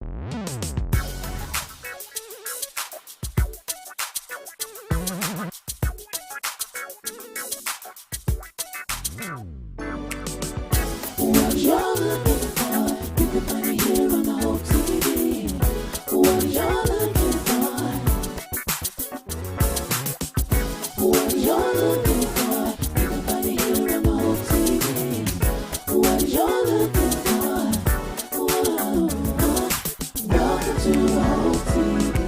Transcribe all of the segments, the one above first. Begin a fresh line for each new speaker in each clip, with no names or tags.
What you're looking for, you can find it here on the whole TV. What you're looking for, what you're looking for, you can find it here on the whole TV. What you're looking for, whoa, welcome to the whole TV.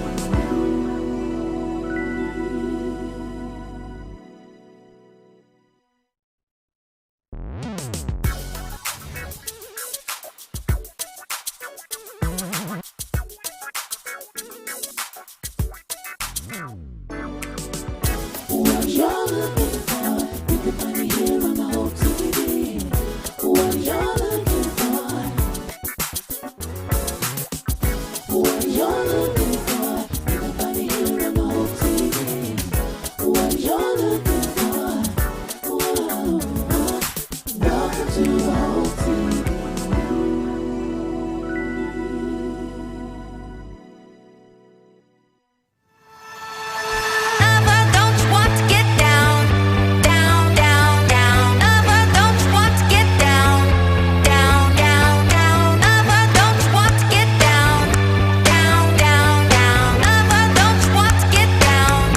What you're looking for, you can find it here on the whole TV. What you're looking for, what you're looking for, you can find it here on the whole TV. What you're looking for, whoa, welcome to the whole TV.
Lover, don't you want to get down, down, down, down? Lover, don't you want to get down, down, down, down? Lover, don't you want to get down, down, down, down? Lover, don't you want to get down,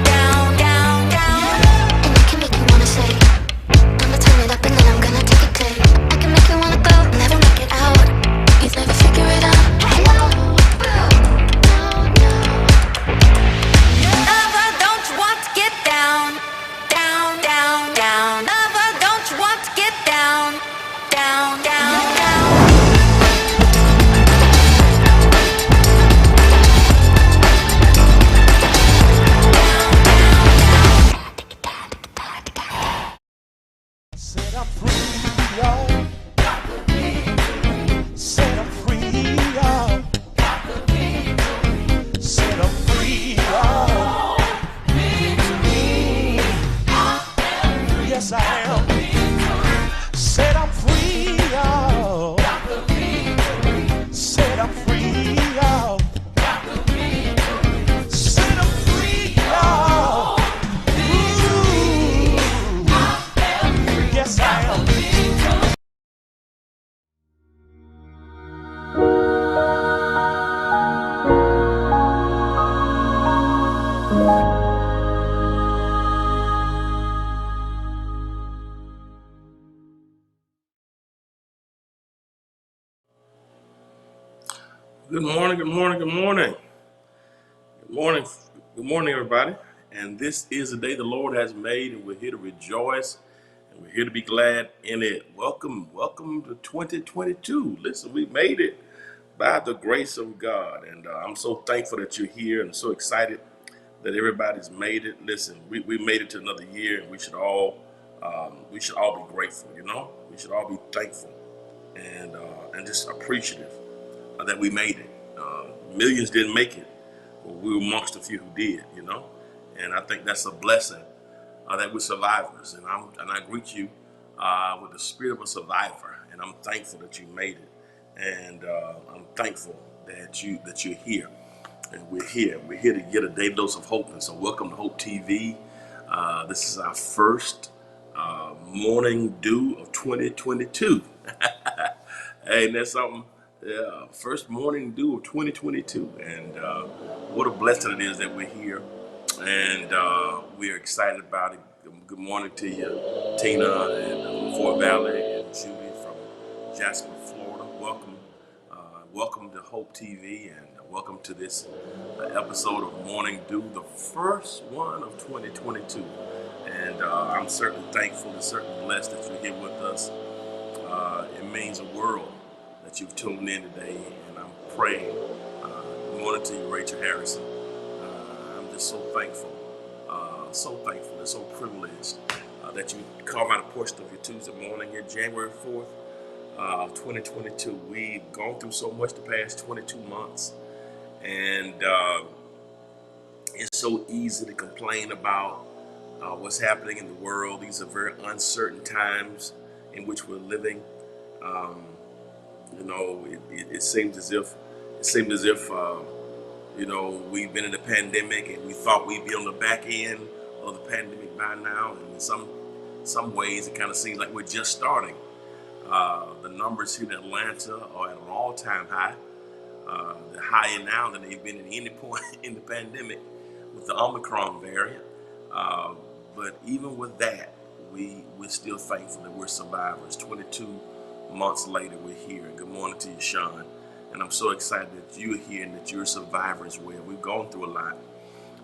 down, down, down?
And I can make you wanna say, I'ma turn it up and then I'm gonna take a take. I can make you wanna go, never make it out. You've never figure it out. Hello,
Lover, don't you want to get down, down, down, down? Lover, don't you want to get down, down, down, down?
Set up free, y'all. Set up free, y'all. Set up free, y'all. Yes, I am. Set up free, y'all. Set up free, y'all. Set up free, y'all. Ooh. Yes, I am.
Good morning, good morning, good morning. Good morning, everybody. And this is the day the Lord has made, and we're here to rejoice, and we're here to be glad in it. Welcome to 2022. Listen, we made it by the grace of God, and I'm so thankful that you're here, and so excited that everybody's made it. Listen, we made it to another year, and we should all be grateful. We should all be thankful and just appreciative that we made it. Millions didn't make it, but we were amongst a few who did, and I think that's a blessing that we're survivors. And I greet you with the spirit of a survivor, and I'm thankful that you made it, and I'm thankful that you're here, and we're here to get a daily dose of hope. And so welcome to Hope TV. This is our first morning dew of 2022. Hey, and that's something. Yeah, first morning dew of 2022, and what a blessing it is that we're here, and we're excited about it. Good morning to you, Tina, and from Fort Valley, and Judy from Jasper, Florida. Welcome to Hope TV, and welcome to this episode of Morning Dew, the first one of 2022. And I'm certainly thankful and certainly blessed that you're here with us. It means the world that you've tuned in today, and I'm praying. Good morning to you, Rachel Harrison. I'm just so thankful and so privileged that you carve out a portion of your Tuesday morning here, January 4th, 2022. We've gone through so much the past 22 months, and it's so easy to complain about what's happening in the world. These are very uncertain times in which we're living. It seems as if It seemed as if we've been in the pandemic and we thought we'd be on the back end of the pandemic by now, and in some ways it kind of seems like we're just starting. The numbers here in Atlanta are at an all-time high. They're higher now than they've been at any point in the pandemic with the Omicron variant. But even with that, we're still thankful that we're survivors. 22 months later, we're here. And good morning to you, Sean. And I'm so excited that you're here and that you're a survivor as well. We've gone through a lot.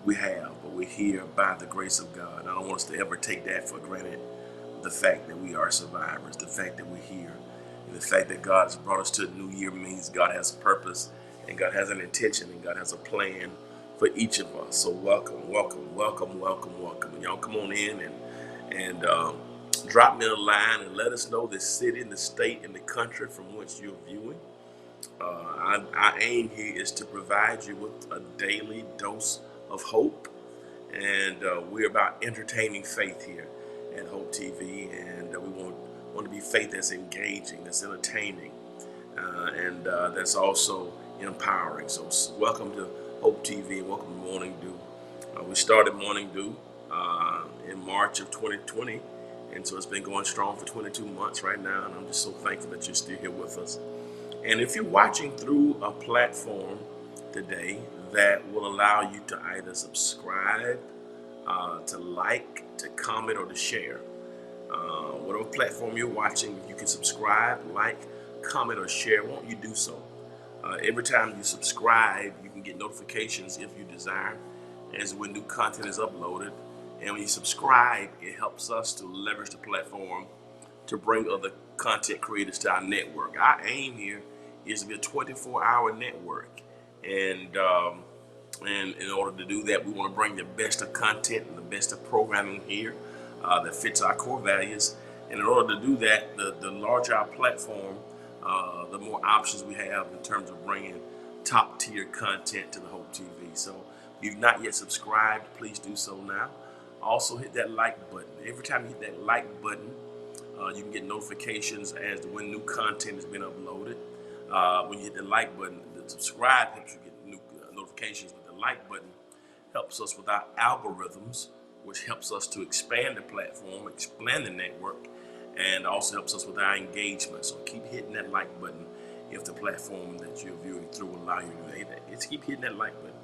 We have, but we're here by the grace of God. I don't want us to ever take that for granted. The fact that we are survivors, the fact that we're here, and the fact that God has brought us to a new year means God has a purpose, and God has an intention, and God has a plan for each of us. So welcome, welcome, welcome, welcome, welcome. And y'all come on in and drop me a line and let us know the city and the state and the country from which you're viewing. Our aim here is to provide you with a daily dose of hope, and we're about entertaining faith here at Hope TV, and we want to be faith that's engaging, that's entertaining, and that's also empowering. So welcome to Hope TV, and welcome to Morning Dew. We started Morning Dew in March of 2020, and so it's been going strong for 22 months right now, and I'm just so thankful that you're still here with us. And if you're watching through a platform today that will allow you to either subscribe, to like, to comment, or to share, whatever platform you're watching, if you can subscribe, like, comment, or share, won't you do so? Every time you subscribe, you can get notifications if you desire as when new content is uploaded. And when you subscribe, it helps us to leverage the platform to bring other content creators to our network. Our aim here is to be a 24-hour network, and in order to do that, we want to bring the best of content and the best of programming here that fits our core values. And in order to do that, the larger our platform, the more options we have in terms of bringing top-tier content to the Hope TV. So if you've not yet subscribed, please do so now. Also hit that like button. Every time you hit that like button, you can get notifications as to when new content has been uploaded. When you hit the like button, the subscribe helps you get new notifications, but the like button helps us with our algorithms, which helps us to expand the platform, expand the network, and also helps us with our engagement. So keep hitting that like button if the platform that you're viewing through will allow you to do that. Just keep hitting that like button.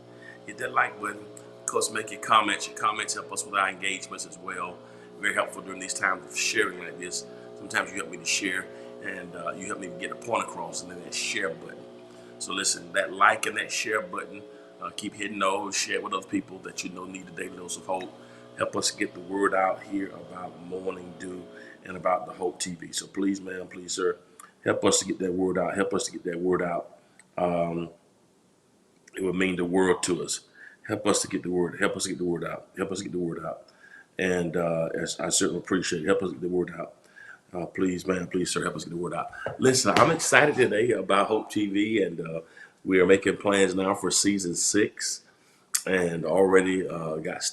Hit that like button. Of course, make your comments. Your comments help us with our engagements as well. Very helpful during these times of sharing like this. Sometimes you help me to share, and you help me to get a point across, and then that share button. So listen, that like and that share button, keep hitting those, share with other people that you know need a daily dose of hope. Help us get the word out here about Morning Dew and about the Hope TV. So please, ma'am, please, sir, help us to get that word out. Help us to get that word out. It would mean the world to us. Help us to get the word. Help us to get the word out. Help us to get the word out. And as I certainly appreciate it. Help us get the word out. Please, man, please, sir, help us get the word out. Listen, I'm excited today about Hope TV, and we are making plans now for season 6, and already got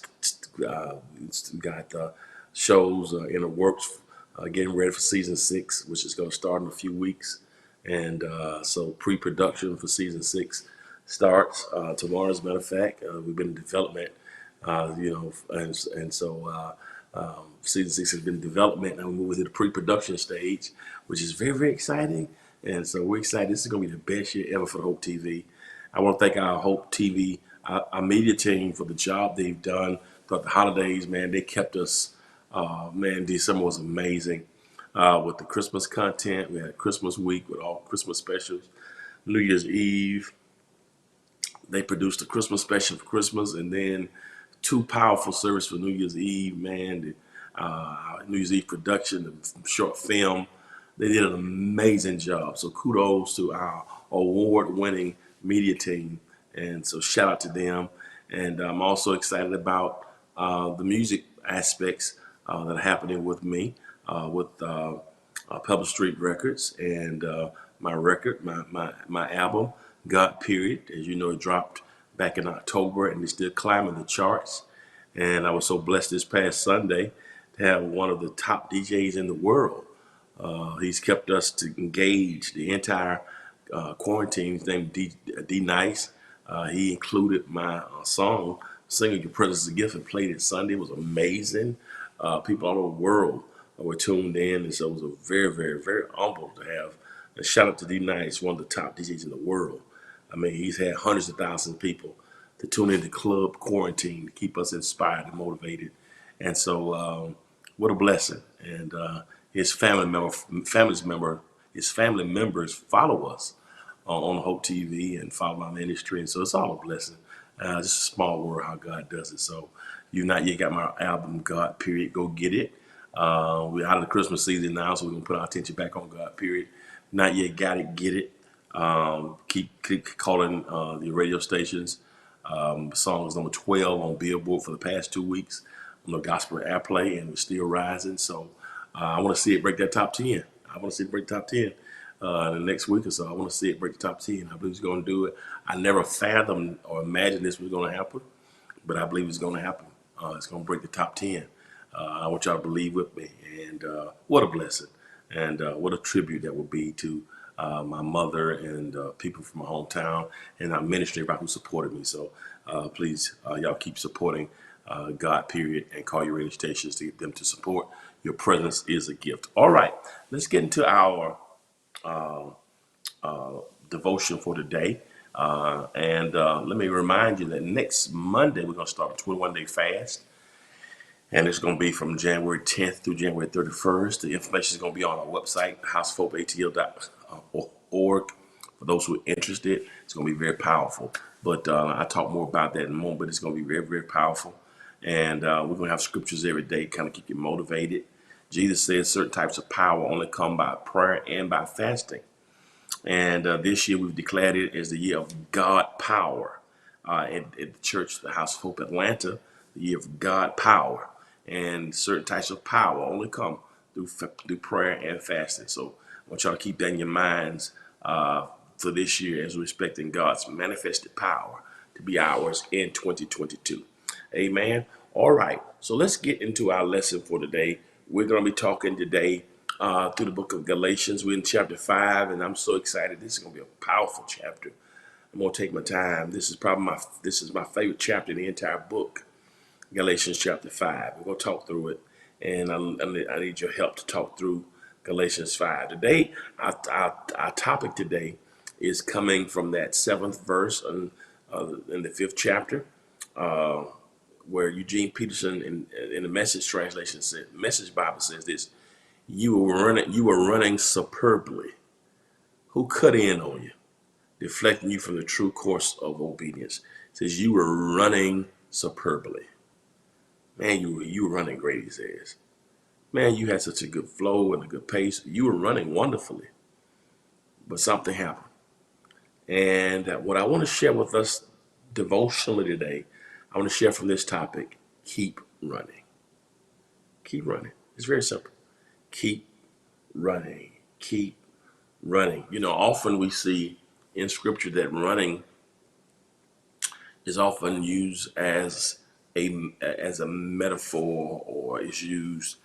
shows in the works, getting ready for season 6, which is going to start in a few weeks. And so pre-production for season 6 starts tomorrow. As a matter of fact, we've been in development, and so season 6 has been in development, and we're moving to the pre-production stage, which is very, very exciting. And so we're excited. This is going to be the best year ever for the Hope TV. I want to thank our Hope TV, our media team, for the job they've done throughout the holidays. Man, they kept us. Man, December was amazing with the Christmas content. We had Christmas week with all Christmas specials. New Year's Eve, they produced a Christmas special for Christmas, and then 2 powerful services for New Year's Eve. Man, the New Year's Eve production, the short film, they did an amazing job. So kudos to our award-winning media team, and so shout out to them. And I'm also excited about the music aspects that are happening with me, with Pebble Street Records, and my record, my album, God Period. As you know, it dropped back in October, and it's still climbing the charts. And I was so blessed this past Sunday to have one of the top DJs in the world. He's kept us to engage the entire quarantine. His name D Nice. He included my song "Singing Your Presence is a Gift" and played it Sunday. It was amazing. People all over the world were tuned in, and so it was a very, very, very humble to have. And shout out to D Nice, one of the top DJs in the world. I mean, he's had hundreds of thousands of people to tune into Club Quarantine to keep us inspired and motivated. And so, what a blessing! And his family members follow us on Hope TV and follow my ministry, and so it's all a blessing. Just a small world how God does it. So, you not yet got my album, God Period. Go get it. We're out of the Christmas season now, so we're gonna put our attention back on God Period. Not yet got it, get it. Keep calling the radio stations. Song is number 12 on Billboard for the past 2 weeks on the gospel airplay, and we're still rising. So I want to see it break that top 10. I want to see it break top 10 the next week or so. I want to see it break the top 10. I believe it's going to do it. I never fathomed or imagined this was going to happen, but I believe it's going to happen. It's going to break the top 10. I want y'all to believe with me. And what a blessing. And what a tribute that will be to my mother and people from my hometown and our ministry, everybody who supported me. So please, y'all keep supporting God Period and call your radio stations to get them to support. Your presence is a gift. All right, let's get into our devotion for today. And let me remind you that next Monday, we're going to start a 21-day fast. And it's going to be from January 10th through January 31st. The information is going to be on our website, housefolkatl.org. For those who are interested, it's going to be very powerful. But I'll talk more about that in a moment, but it's going to be very, very powerful. And we're going to have scriptures every day, kind of keep you motivated. Jesus says certain types of power only come by prayer and by fasting. And this year we've declared it as the year of God power. At the church, the House of Hope Atlanta, the year of God power. And certain types of power only come through prayer and fasting. So I want y'all to keep that in your minds for this year as we're expecting God's manifested power to be ours in 2022. Amen. All right. So let's get into our lesson for today. We're going to be talking today through the book of Galatians. We're in chapter 5, and I'm so excited. This is going to be a powerful chapter. I'm going to take my time. This is my favorite chapter in the entire book. Galatians chapter 5. We're going to talk through it, and I need your help to talk through Galatians 5. Today, our topic today is coming from that 7th verse in the 5th chapter, where Eugene Peterson in the Message translation said, Message Bible says this: "You were running superbly. Who cut in on you, deflecting you from the true course of obedience?" It says you were running superbly. Man, you were running great, he says. Man, you had such a good flow and a good pace. You were running wonderfully. But something happened. And what I want to share with us devotionally today, I want to share from this topic: keep running. Keep running. It's very simple. Keep running. Keep running. You know, often we see in scripture that running is often used as a metaphor, or is used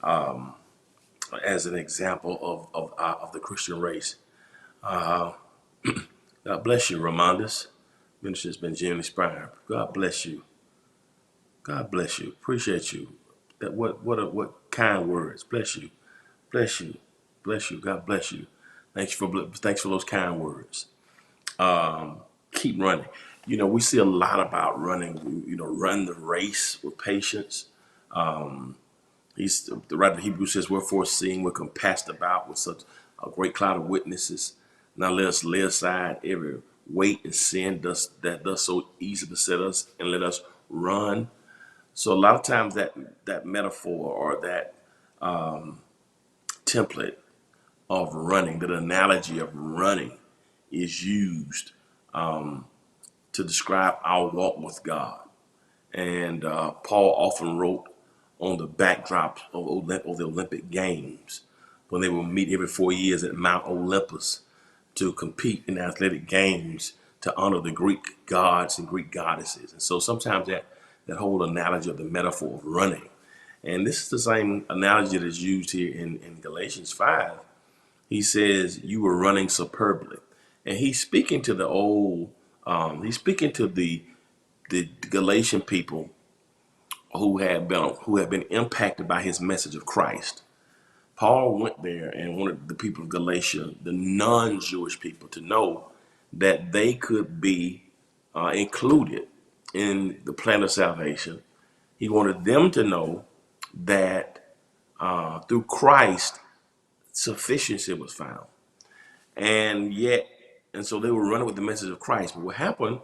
as an example of the Christian race. God bless you, Ramondus. Minister's been genuinely inspired. God bless you. God bless you. Appreciate you. That what kind words. Bless you. Bless you. Bless you. God bless you. Thanks for those kind words. Keep running. You know, we see a lot about running. You know, run the race with patience. The writer of Hebrews says, "Wherefore, seeing we're compassed about with such a great cloud of witnesses, now let us lay aside every weight and sin that does so easily beset us, and let us run." So a lot of times that metaphor or that template of running, that analogy of running, is used to describe our walk with God. And Paul often wrote on the backdrop of the Olympic Games, when they would meet every 4 years at Mount Olympus to compete in athletic games to honor the Greek gods and Greek goddesses. And so sometimes that whole analogy of the metaphor of running. And this is the same analogy that is used here in Galatians 5. He says, you were running superbly. And he's speaking to the old, he's speaking to the Galatian people who had been impacted by his message of Christ. Paul went there and wanted the people of Galatia, the non-Jewish people, to know that they could be included in the plan of salvation. He wanted them to know that through Christ, sufficiency was found. And so they were running with the message of Christ. But what happened,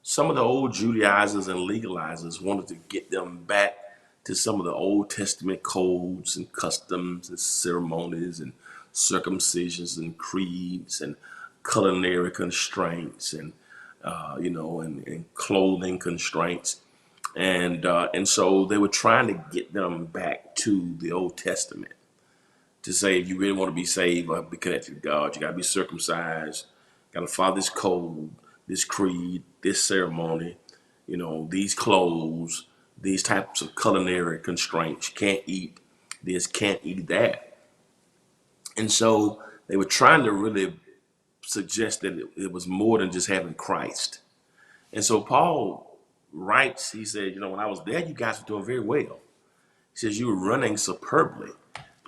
some of the old Judaizers and legalizers wanted to get them back to some of the Old Testament codes and customs and ceremonies and circumcisions and creeds and culinary constraints and and clothing constraints. And so they were trying to get them back to the Old Testament, to say, if you really want to be saved or be connected to God, you got to be circumcised, got to follow this code, this creed, this ceremony, these clothes, these types of culinary constraints. You can't eat this, can't eat that. And so they were trying to really suggest that it was more than just having Christ. And so Paul writes, he said, when I was there, you guys were doing very well. He says you were running superbly.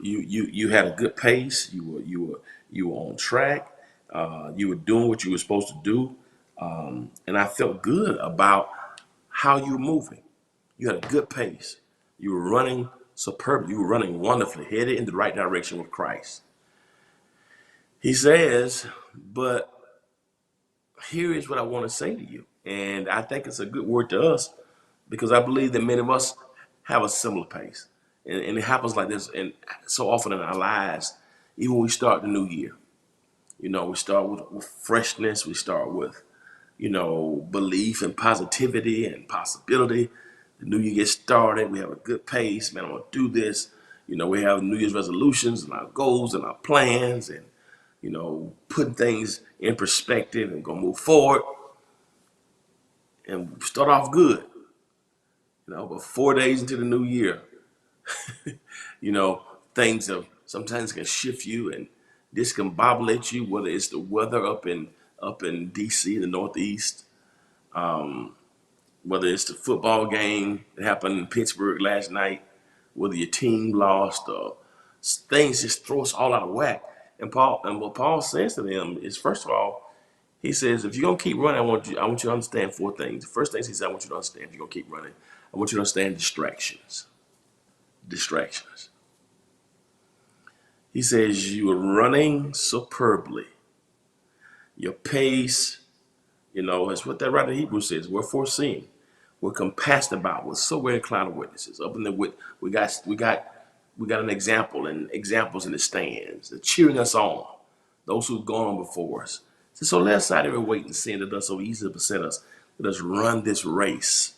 You had a good pace. You were on track. You were doing what you were supposed to do, and I felt good about how you were moving. You had a good pace. You were running superbly. You were running wonderfully, headed in the right direction with Christ. He says, but here is what I want to say to you, and I think it's a good word to us because I believe that many of us have a similar pace. And it happens like this, and so often in our lives, even when we start the new year, we start with freshness, we start with, belief and positivity and possibility. The new year gets started, we have a good pace, man, I'm gonna do this. We have New Year's resolutions and our goals and our plans and, putting things in perspective and gonna move forward. And we start off good, but 4 days into the new year, things sometimes can shift you and discombobulate you, whether it's the weather up in DC, the Northeast, whether it's the football game that happened in Pittsburgh last night, whether your team lost, or things just throw us all out of whack. And what Paul says to them is, first of all, he says, if you're gonna keep running, I want you to understand 4 things. The first thing he says, I want you to understand, if you're gonna keep running, I want you to understand distractions. He says you are running superbly. Your pace, is what that writer in Hebrews says. We're foreseen. We're compassed about with so great a cloud of witnesses. Up in the we got an example and examples in the stands. They're cheering us on. Those who've gone on before us. So lay aside every weight and sin that does so easily beset us. Let us run this race.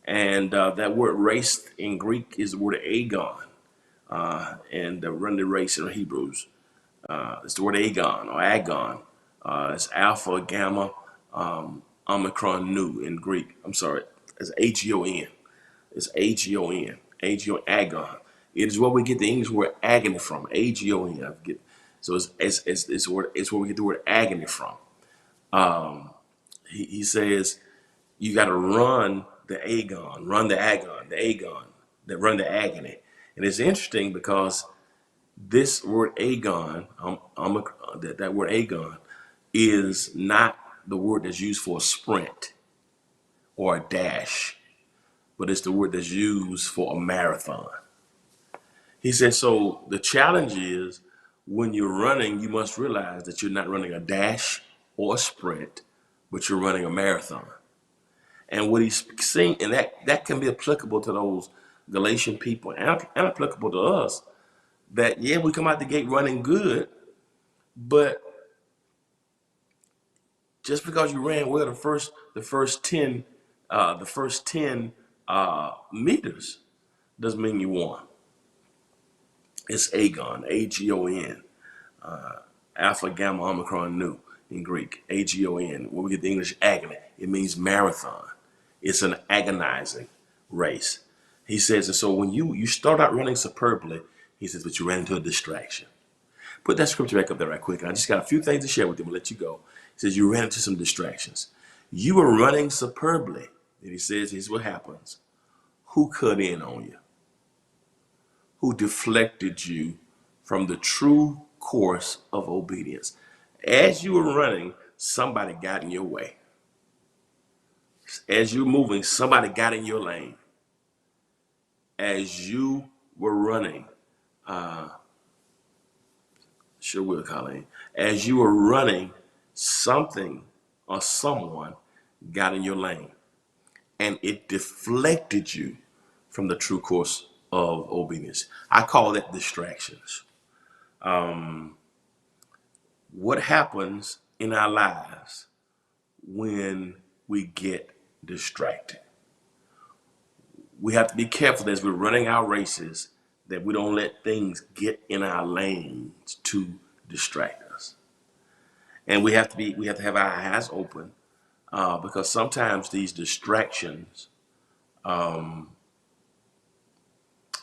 And that word race in Greek is the word agon. And run the race in Hebrews. It's the word agon or agon. It's alpha, gamma, omicron, nu in Greek. I'm sorry, it's agon. It's agon. Agon. It is where we get the English word agony from. Agon. So it's where we get the word agony from. He says you got to run the agon, run the agony. And it's interesting because this word agon, that word agon, is not the word that's used for a sprint or a dash, but it's the word that's used for a marathon. He said, so the challenge is when you're running, you must realize that you're not running a dash or a sprint, but you're running a marathon. And what he's saying, and that can be applicable to those Galatian people and applicable to us, that we come out the gate running good, but just because you ran well the first 10 meters doesn't mean you won. It's agon, agon, alpha, gamma, omicron, nu in Greek, agon. When we get the English agony, it means marathon. It's an agonizing race. He says, and so when you start out running superbly, he says, but you ran into a distraction. Put that scripture back up there right quick. And I just got a few things to share with you. I'm going to let you go. He says, you ran into some distractions. You were running superbly. And he says, here's what happens. Who cut in on you? Who deflected you from the true course of obedience? As you were running, somebody got in your way. As you were moving, somebody got in your lane. As you were running, sure will, Colleen. As you were running, something or someone got in your lane, and it deflected you from the true course of obedience. I call that distractions. What happens in our lives when we get distracted? We have to be careful as we're running our races that we don't let things get in our lanes to distract us. And we have to have our eyes open because sometimes these distractions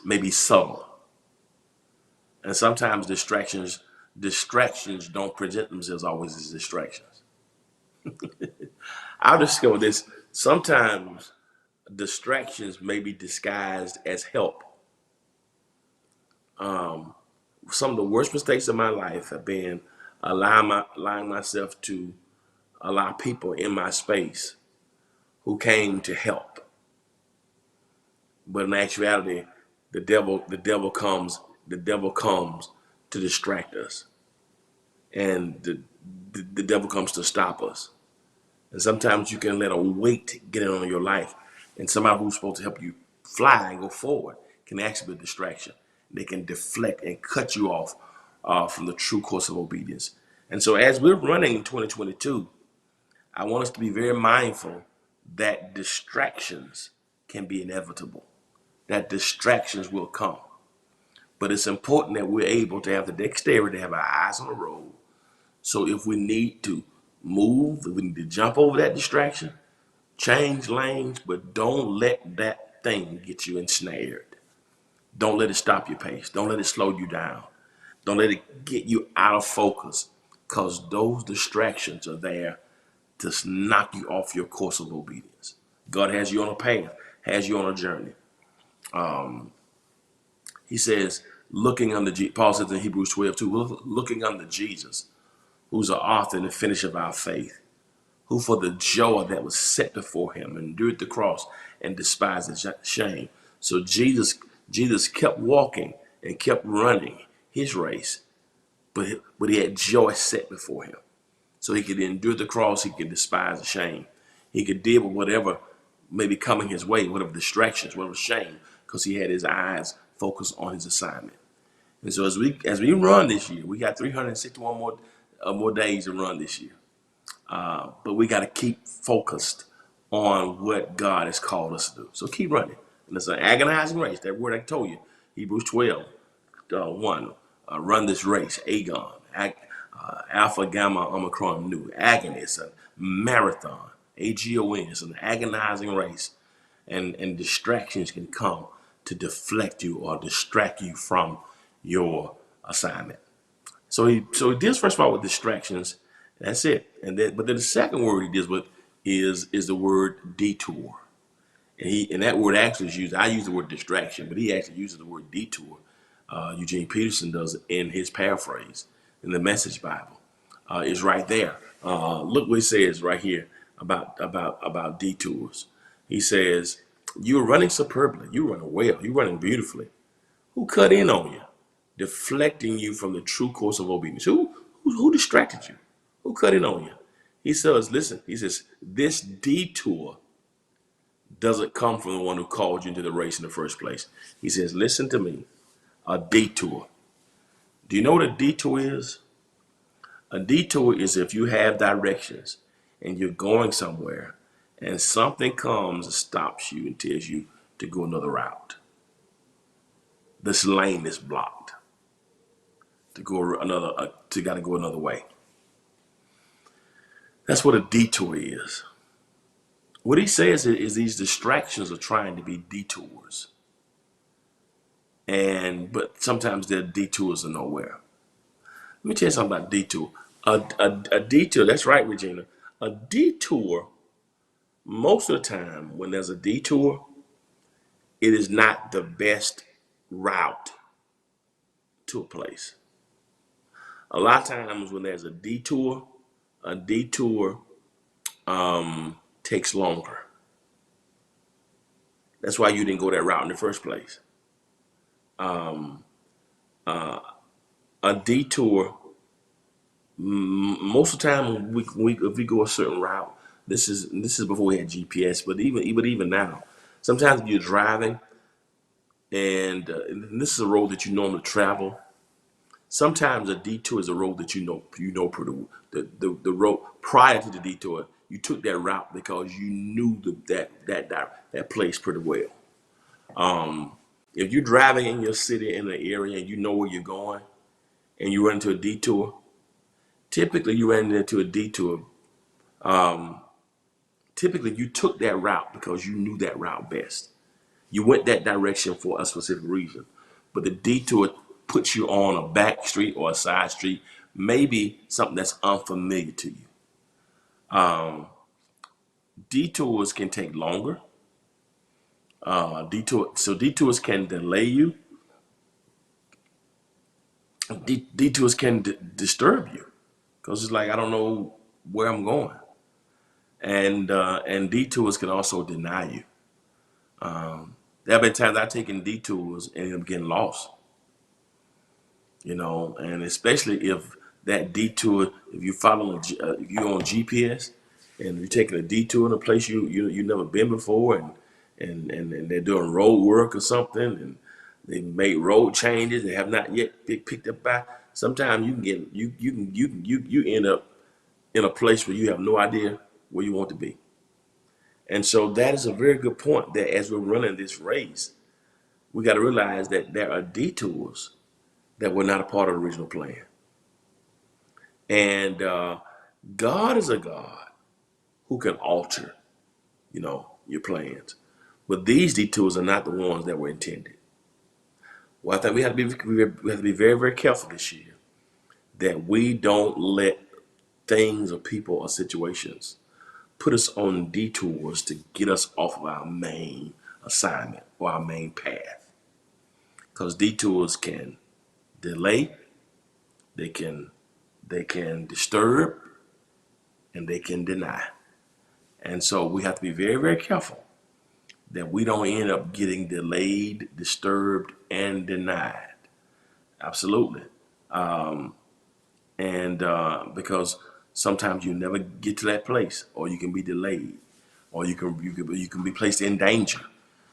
may be subtle. And sometimes distractions don't present themselves always as distractions. I've discovered this. Sometimes distractions may be disguised as help. Some of the worst mistakes of my life have been allowing myself to allow people in my space who came to help. But in actuality, the devil comes to distract us, and the devil comes to stop us. And sometimes you can let a weight get in on your life, and somebody who's supposed to help you fly and go forward can actually be a distraction. They can deflect and cut you off from the true course of obedience. And so as we're running in 2022, I want us to be very mindful that distractions can be inevitable, that distractions will come. But it's important that we're able to have the dexterity to have our eyes on the road. So if we need to move, if we need to jump over that distraction, change lanes, but don't let that thing get you ensnared. Don't let it stop your pace. Don't let it slow you down. Don't let it get you out of focus, because those distractions are there to knock you off your course of obedience. God has you on a path, has you on a journey. He says, Paul says in Hebrews 12:2, looking unto Jesus, who's the author and the finisher of our faith, who for the joy that was set before him endured the cross and despised the shame. So Jesus kept walking and kept running his race, but he had joy set before him. So he could endure the cross, he could despise the shame. He could deal with whatever may be coming his way, whatever distractions, whatever shame, because he had his eyes focused on his assignment. And so as we run this year, we got 361 more days to run this year. But we got to keep focused on what God has called us to do. So keep running. And it's an agonizing race. That word I told you, Hebrews 12:1. Run this race, agon, alpha, gamma, omicron, nu. Agony, it's a marathon. AGON, it's an agonizing race. And distractions can come to deflect you or distract you from your assignment. So he deals first of all with distractions. That's it. But then the second word he deals with is the word detour. And that word actually is used. I use the word distraction, but he actually uses the word detour. Eugene Peterson does it in his paraphrase in the Message Bible. It's right there. Look what he says right here about detours. He says, "You're running superbly. You're running well. You're running beautifully. Who cut in on you, deflecting you from the true course of obedience? Who distracted you? Who cut in on you?" He says, listen, he says, "This detour doesn't come from the one who called you into the race in the first place." He says, listen to me, a detour. Do you know what a detour is? A detour is if you have directions and you're going somewhere and something comes and stops you and tells you to go another route. This lane is blocked. To go another way. That's what a detour is. What he says is these distractions are trying to be detours. But sometimes they're detours of nowhere. me tell you something about detour. A detour, that's right, Regina. A detour, most of the time, when there's a detour, it is not the best route to a place. A lot of times when there's a detour takes longer. That's why you didn't go that route in the first place. A detour, most of the time, if we go a certain route, this is before we had GPS, but even now, sometimes if you're driving and this is a road that you normally travel. Sometimes a detour is a road that you know pretty the road prior to the detour. You took that route because you knew that place pretty well. If you're driving in your city in an area and you know where you're going, and you run into a detour, typically you ran into a detour. Typically you took that route because you knew that route best. You went that direction for a specific reason, but the detour puts you on a back street or a side street, maybe something that's unfamiliar to you. Detours can take longer. Detours can delay you. Detours can disturb you because it's like I don't know where I'm going, and detours can also deny you. There have been times I've taken detours and end up getting lost. And especially if that detour, if you following, if you're on GPS and you're taking a detour in a place you never been before, and they're doing road work or something, and they made road changes they have not yet been picked up by. Sometimes you end up in a place where you have no idea where you want to be. And so that is a very good point. That as we're running this race, we got to realize that there are detours that were not a part of the original plan. And God is a God who can alter, your plans. But these detours are not the ones that were intended. Well, I think we have to be very, very careful this year that we don't let things or people or situations put us on detours to get us off of our main assignment or our main path. Because detours can delay, they can disturb, and they can deny. And so we have to be very, very careful that we don't end up getting delayed, disturbed, and denied. Absolutely. Because sometimes you never get to that place, or you can be delayed, or you can be placed in danger.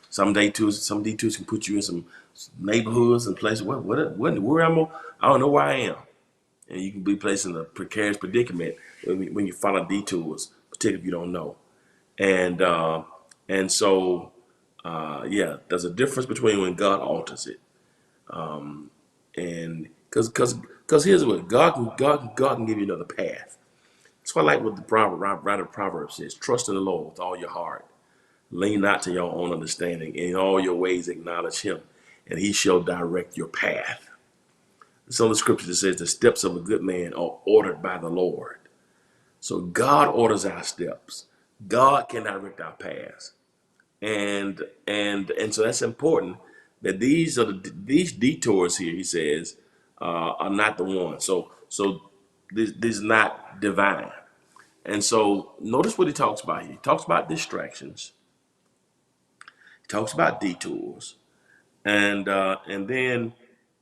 Some detours can put you in some neighborhoods and places. Where am I? I don't know where I am, and you can be placed in a precarious predicament when you follow detours, particularly if you don't know. And so there's a difference between when God alters it, and because here's what God can give you another path. That's why I like what the writer of Proverbs says: trust in the Lord with all your heart. Lean not to your own understanding. In all your ways acknowledge him, and he shall direct your path. Some of the scripture that says the steps of a good man are ordered by the Lord. So God orders our steps. God can direct our paths. And so that's important that these detours here, he says, are not the one. So this is not divine. And so notice what he talks about here. He talks about distractions. He talks about detours, and then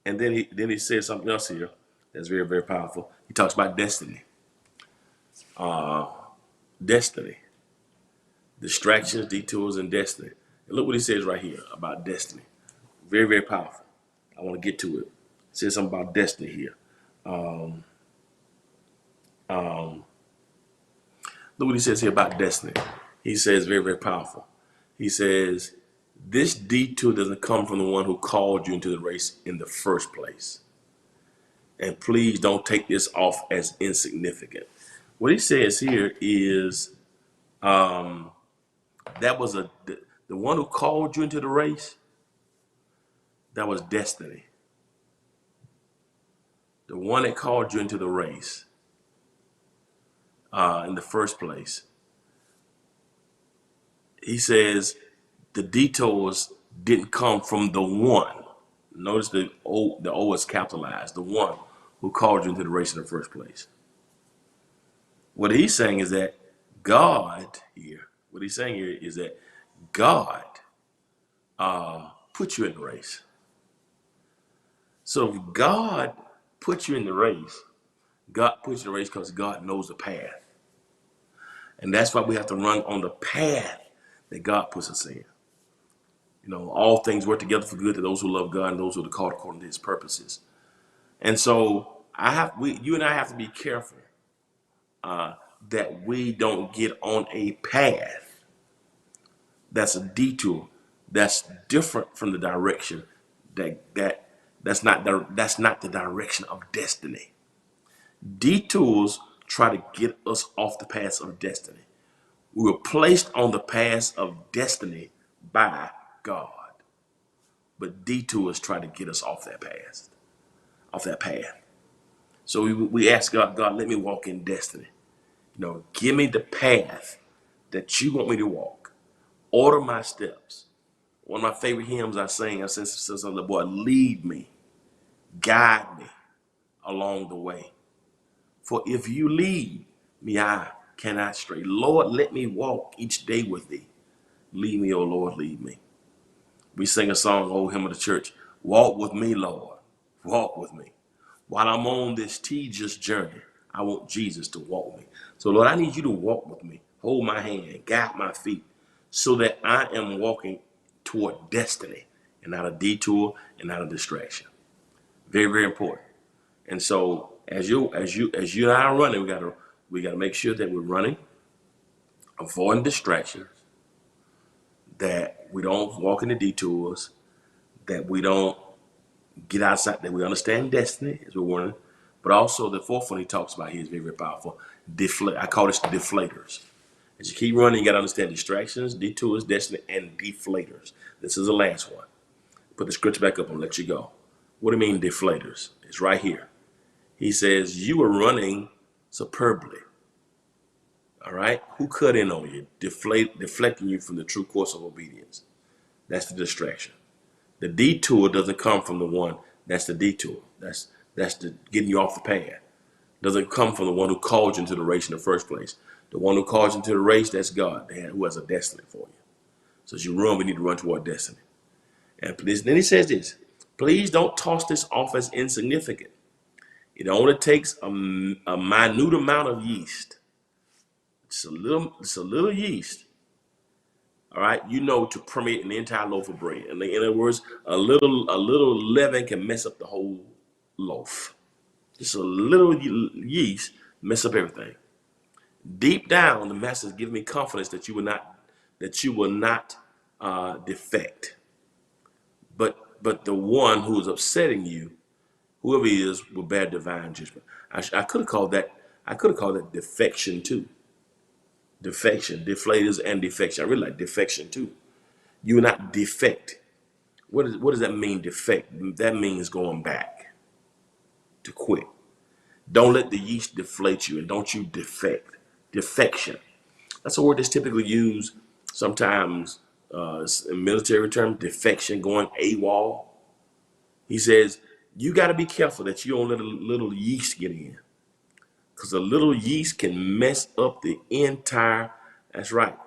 he says something else here that's very, very powerful. He talks about destiny, distractions, detours, and destiny. And look what he says right here about destiny. Very, very powerful. I want to get to it. It says something about destiny here. Look what he says here about destiny. He says very, very powerful. He says, this detour doesn't come from the one who called you into the race in the first place. And please don't take this off as insignificant. What he says here is that was the one who called you into the race. That was destiny. the one that called you into the race in the first place, he says the detours didn't come from the one. Notice the O is capitalized, the one who called you into the race in the first place. What he's saying is that what he's saying here is that God put you in the race. So if God put you in the race, God puts you in the race because God knows the path. And that's why we have to run on the path that God puts us in. You know, all things work together for good to those who love God and those who are called according to his purposes. And so you and I have to be careful that we don't get on a path that's a detour, that's different from the direction that's not the direction of destiny. Detours try to get us off the path of destiny. We were placed on the path of destiny by God, but detours try to get us off that path. So we ask God, let me walk in destiny. You know, give me the path that you want me to walk. Order my steps. One of my favorite hymns I sang since I was a little boy, lead me, guide me along the way. For if you lead me, I cannot stray. Lord, let me walk each day with thee. Lead me, O Lord, lead me. We sing a song, old hymn of the church, walk with me, Lord, walk with me. While I'm on this tedious journey, I want Jesus to walk with me. So Lord, I need you to walk with me, hold my hand, guide my feet, so that I am walking toward destiny and not a detour and not a distraction. Very, very important. And so as you and I are running, we gotta make sure that we're running, avoiding distractions, that we don't walk into detours, that we don't get outside, that we understand destiny as we're running. But also the fourth one he talks about here is very, very powerful. I call this deflators. As you keep running, you gotta understand distractions, detours, destiny, and deflators. This is the last one. Put the scripture back up and let you go. What do you mean deflators? It's right here. He says, you were running superbly. All right? Who cut in on you? Deflecting you from the true course of obedience. That's the distraction. The detour doesn't come from the one. That's the detour. That's the getting you off the path. Doesn't come from the one who called you into the race in the first place. The one who called you into the race, that's God, who has a destiny for you. So as you run, we need to run toward destiny. And then he says this, please don't toss this off as insignificant. It only takes a minute amount of yeast. It's a little yeast, all right, to permeate an entire loaf of bread. In other words, a little leaven can mess up the whole loaf. Just a little yeast mess up everything. Deep down, the master is giving me confidence that you will not defect. But the one who is upsetting you, whoever he is, will bear divine judgment. I could have called that defection too. Defection, deflators, and defection. I really like defection too. You will not defect. What does that mean, defect? That means going back, to quit. Don't let the yeast deflate you, and don't you defect. Defection. That's a word that's typically used sometimes in military terms, defection, going AWOL. He says, you got to be careful that you don't let a little yeast get in. Because a little yeast can mess up the entire, that's right.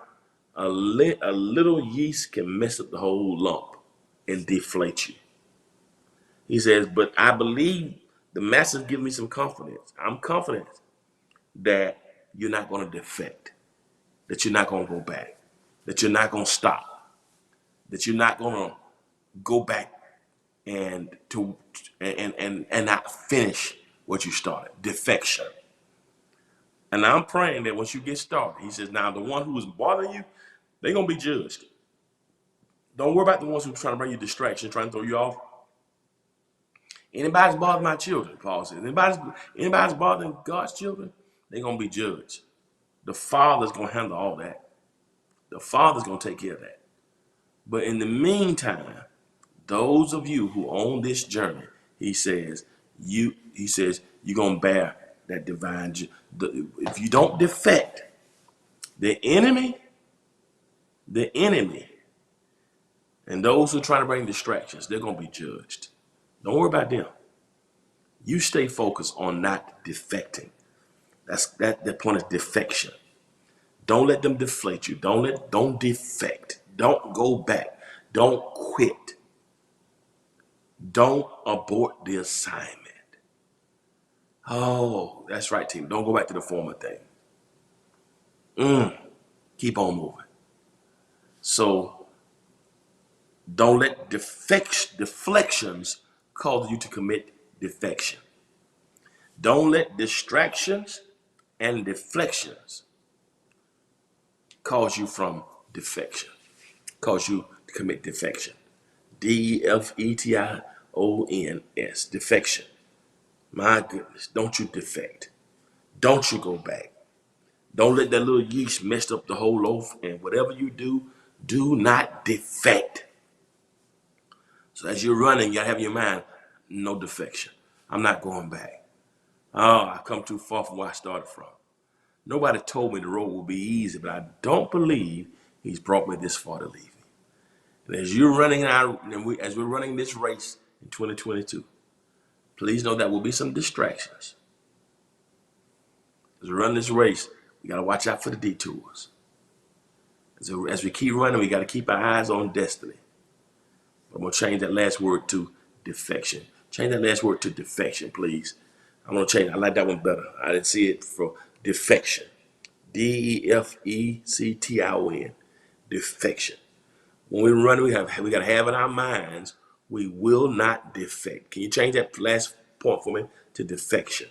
A little yeast can mess up the whole lump and deflate you. He says, but I believe the master's giving me some confidence. I'm confident that you're not going to defect, that you're not going to go back, that you're not going to stop, that you're not going to go back and not finish what you started. Defection. And I'm praying that once you get started, he says, now the one who is bothering you, they're going to be judged. Don't worry about the ones who are trying to bring you distraction, trying to throw you off. Anybody's bothering my children, Paul says. Anybody's bothering God's children, they're going to be judged. The Father's going to handle all that. The Father's going to take care of that. But in the meantime, those of you who own this journey, he says, He says, you're going to bear that divine. If you don't defect, the enemy, and those who try to bring distractions, they're going to be judged. Don't worry about them. You stay focused on not defecting. The point is defection. Don't let them deflate you. Don't defect. Don't go back. Don't quit. Don't abort the assignment. Oh, that's right, team. Don't go back to the former thing. Keep on moving. So don't let deflections cause you to commit defection. Don't let distractions and deflections cause you from defection, cause you to commit defection. Defetions, defection. My goodness, don't you defect. Don't you go back. Don't let that little yeast mess up the whole loaf, and whatever you do, do not defect. So as you're running, you gotta have in your mind, no defection. I'm not going back. Oh, I come too far from where I started from. Nobody told me the road will be easy, but I don't believe he's brought me this far to leave me. And as you're running as we're running this race in 2022, please know there will be some distractions. As we run this race, we got to watch out for the detours. As we keep running, we got to keep our eyes on destiny. I'm going to change that last word to defection. Change that last word to defection, please. I'm going to change. I like that one better. I didn't see it for defection. Defection. Defection. When we run, we got to have in our minds, we will not defect. Can you change that last point for me to defection?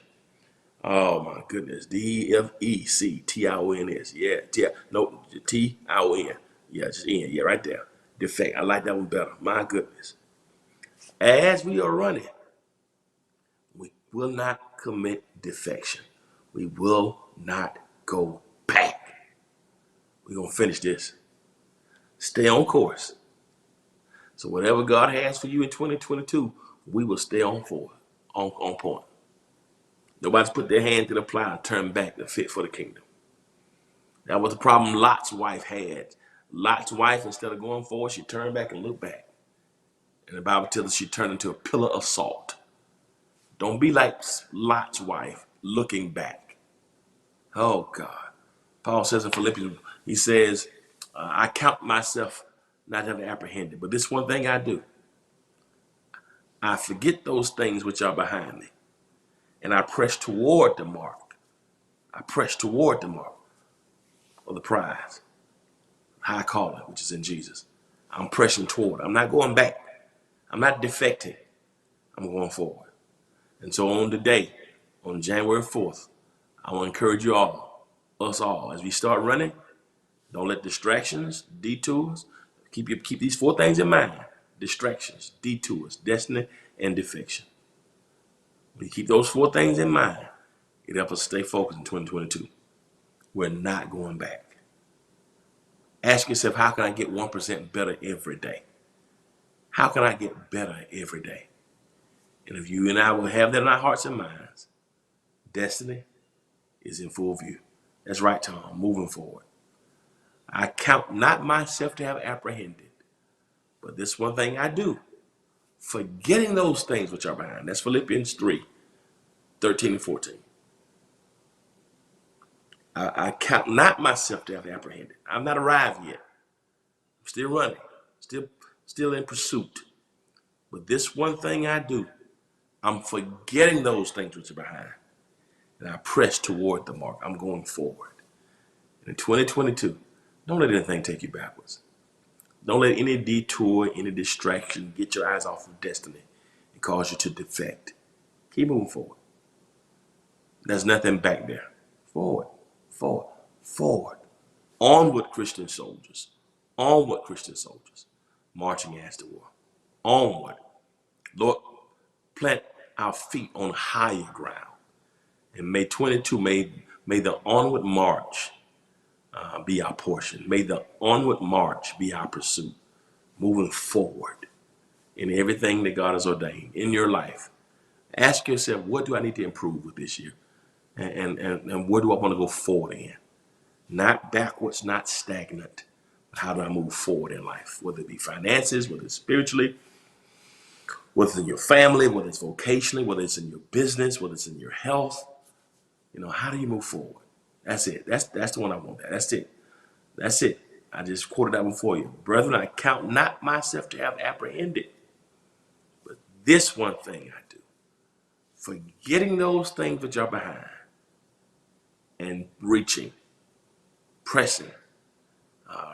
Oh my goodness. Defections. Yeah. Tion. Yeah, just in. Yeah, right there. Defect. I like that one better. My goodness. As we are running, we will not commit defection. We will not go back. We're going to finish this. Stay on course. So whatever God has for you in 2022, we will stay on point. Nobody's put their hand to the plow and turned back to fit for the kingdom. That was the problem Lot's wife had. Lot's wife, instead of going forward, she turned back and looked back. And the Bible tells us she turned into a pillar of salt. Don't be like Lot's wife, looking back. Oh, God. Paul says in Philippians, he says, I count myself not to have apprehended. But this one thing I do. I forget those things which are behind me. And I press toward the mark. I press toward the mark of the prize. High calling, which is in Jesus. I'm pressing toward. I'm not going back. I'm not defecting. I'm going forward. And so on today, on January 4th, I want to encourage you all, us all, as we start running, don't let distractions, detours, keep these four things in mind. Distractions, detours, destiny, and defection. When you keep those four things in mind, it helps us stay focused in 2022. We're not going back. Ask yourself, how can I get 1% better every day? How can I get better every day? And if you and I will have that in our hearts and minds, destiny is in full view. That's right, Tom, moving forward. I count not myself to have apprehended, but this one thing I do, forgetting those things which are behind. That's Philippians 3, 13 and 14. I count not myself to have apprehended. I'm not arrived yet. I'm still running, still in pursuit. But this one thing I do, I'm forgetting those things which are behind. And I press toward the mark. I'm going forward. And in 2022, don't let anything take you backwards. Don't let any detour, any distraction get your eyes off of destiny and cause you to defect. Keep moving forward. There's nothing back there. Forward. Onward, Christian soldiers. Onward, Christian soldiers. Marching as to war. Onward. Lord, plant our feet on higher ground. And may 22, may the onward march be our portion. May the onward march be our pursuit. Moving forward in everything that God has ordained in your life Ask yourself, what do I need to improve with this year? And where do I want to go forward in? Not backwards, not stagnant. How do I move forward in life? Whether it be finances, whether it's spiritually, whether it's in your family, whether it's vocationally, whether it's in your business, whether it's in your health. How do you move forward? That's it. That's the one I want. That's it. That's it. I just quoted that one for you. Brethren, I count not myself to have apprehended, but this one thing I do, forgetting those things which are behind and reaching, pressing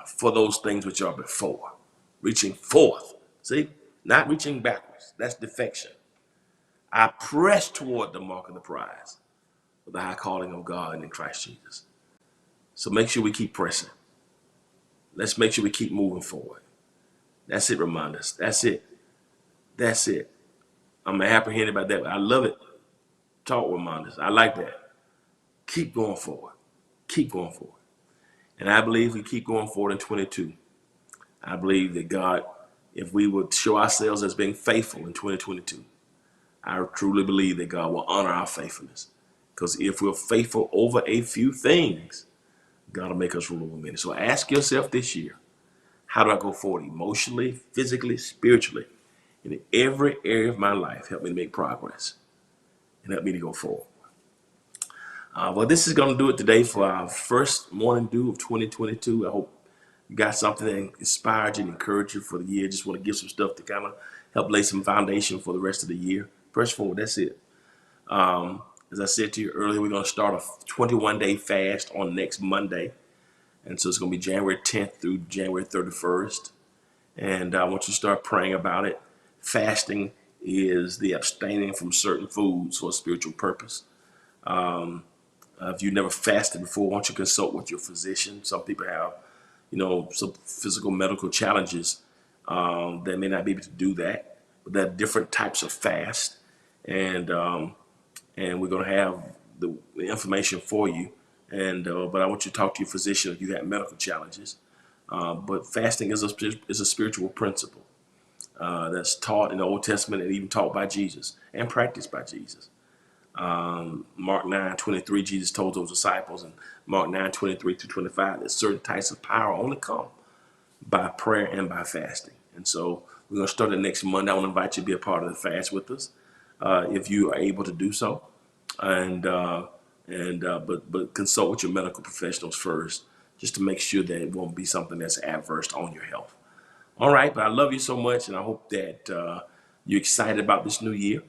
for those things which are before, reaching forth. See, not reaching backwards. That's defection. I press toward the mark of the prize of the high calling of God in Christ Jesus. So make sure we keep pressing. Let's make sure we keep moving forward. That's it, reminders. That's it. That's it. I'm apprehended by that. I love it. Talk reminders. I like that. Keep going forward. Keep going forward. And I believe we keep going forward in 22. I believe that God, if we would show ourselves as being faithful in 2022, I truly believe that God will honor our faithfulness. Because if we're faithful over a few things, God will make us rule over many. So ask yourself this year, how do I go forward emotionally, physically, spiritually, in every area of my life? Help me to make progress and help me to go forward. Well, this is going to do it today for our first morning dew of 2022. I hope you got something that inspired you and encouraged you for the year. Just want to give some stuff to kind of help lay some foundation for the rest of the year. Press forward. That's it. As I said to you earlier, we're going to start a 21-day fast on next Monday. And so it's going to be January 10th through January 31st. And I want you to start praying about it. Fasting is the abstaining from certain foods for a spiritual purpose. If you've never fasted before, why don't you consult with your physician? Some people have, some physical medical challenges that may not be able to do that. But there are different types of fast. And we're going to have the information for you. But I want you to talk to your physician if you have medical challenges. But fasting is a spiritual principle that's taught in the Old Testament and even taught by Jesus and practiced by Jesus. Mark 9:23, Jesus told those disciples, and Mark 9:23-25, that certain types of power only come by prayer and by fasting. And so we're going to start it next Monday. I want to invite you to be a part of the fast with us, if you are able to do so. But consult with your medical professionals first, just to make sure that it won't be something that's adverse on your health. All right, but I love you so much, and I hope that you're excited about this new year.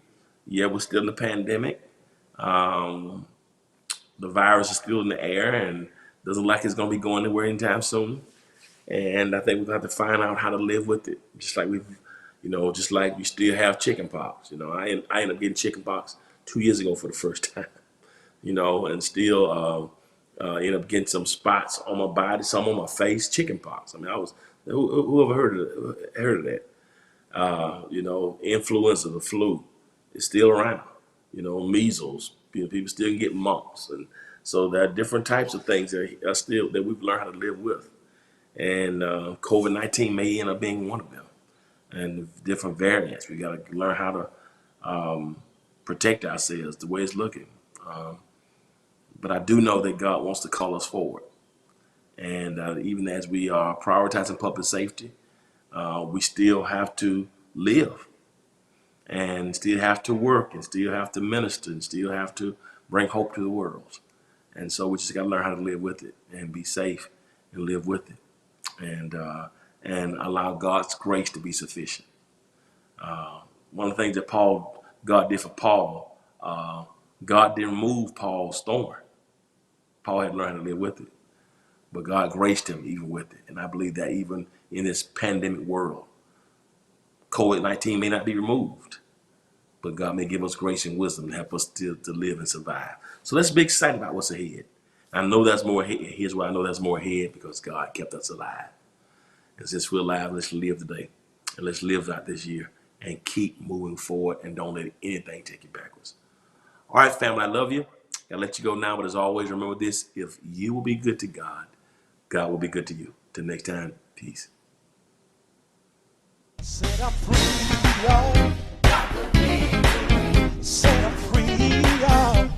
Yeah, we're still in the pandemic. The virus is still in the air, and doesn't look like it's going to be going anywhere anytime soon. And I think we're going to have to find out how to live with it, just like just like we still have chicken pox. I ended up getting chicken pox 2 years ago for the first time. And still end up getting some spots on my body, some on my face, chicken pox. I mean, whoever heard of that? Influenza, the flu is still around. Measles, people still get mumps. And so there are different types of things that we've learned how to live with. And COVID-19 may end up being one of them. And different variants. We got to learn how to protect ourselves the way it's looking. But I do know that God wants to call us forward. And even as we are prioritizing public safety, we still have to live and still have to work and still have to minister and still have to bring hope to the world. And so we just got to learn how to live with it and be safe and live with it and allow God's grace to be sufficient. One of the things that God did for Paul, God didn't remove Paul's thorn. Paul had learned how to live with it, but God graced him even with it. And I believe that even in this pandemic world, COVID-19 may not be removed, but God may give us grace and wisdom to help us to live and survive. So let's be excited about what's ahead. I know there's more ahead. Here's why I know there's more ahead, because God kept us alive. And since we're alive, let's live today. And let's live out this year and keep moving forward and don't let anything take you backwards. All right, family, I love you. I'll let you go now, but as always, remember this: if you will be good to God, God will be good to you. Till next time, peace.
Said I'm free, y'all. Set 'em free, y'all.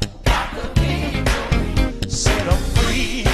Set 'em free.